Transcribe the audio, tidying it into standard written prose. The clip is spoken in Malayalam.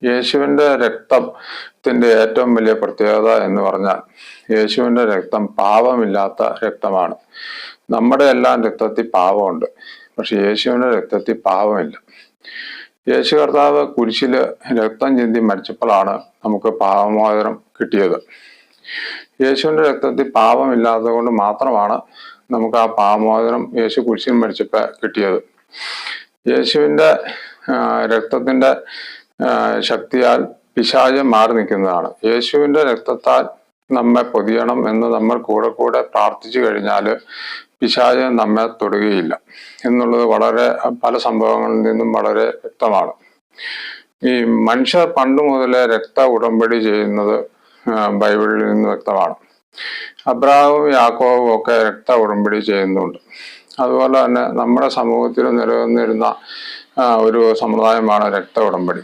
യേശുവിൻ്റെ രക്തത്തിൻ്റെ ഏറ്റവും വലിയ പ്രത്യേകത എന്ന് പറഞ്ഞാൽ യേശുവിൻ്റെ രക്തം പാപമില്ലാത്ത രക്തമാണ്. നമ്മുടെ എല്ലാം രക്തത്തിൽ പാപമുണ്ട്, പക്ഷെ യേശുവിൻ്റെ രക്തത്തിൽ പാപമില്ല. യേശു കർത്താവ് കുരിശില് രക്തം ചിന്തി മരിച്ചപ്പോഴാണ് നമുക്ക് പാപമോചനം കിട്ടിയത്. യേശുവിൻ്റെ രക്തത്തിൽ പാപമില്ലാത്തത് കൊണ്ട് മാത്രമാണ് നമുക്ക് ആ പാപമോചനം യേശു കുരിശിൽ മരിച്ചപ്പോൾ കിട്ടിയത്. യേശുവിൻ്റെ രക്തത്തിൻ്റെ ശക്തിയാൽ പിശാച് മാറി നിൽക്കുന്നതാണ്. യേശുവിൻ്റെ രക്തത്താൽ നമ്മെ പൊതിയണം എന്ന് നമ്മൾ കൂടെ കൂടെ പ്രാർത്ഥിച്ചു കഴിഞ്ഞാൽ പിശാച് നമ്മെ തൊടുകയില്ല എന്നുള്ളത് പല സംഭവങ്ങളിൽ നിന്നും വളരെ വ്യക്തമാണ്. ഈ മനുഷ്യർ പണ്ട് മുതലേ രക്ത ഉടമ്പടി ചെയ്യുന്നത് ബൈബിളിൽ നിന്ന് വ്യക്തമാണ്. അബ്രഹാമും യാക്കോബും ഒക്കെ രക്ത ഉടമ്പടി ചെയ്യുന്നുണ്ട്. അതുപോലെ തന്നെ നമ്മുടെ സമൂഹത്തിൽ നിലനിന്നിരുന്ന ഒരു സമ്പ്രദായമാണ് രക്ത ഉടമ്പടി.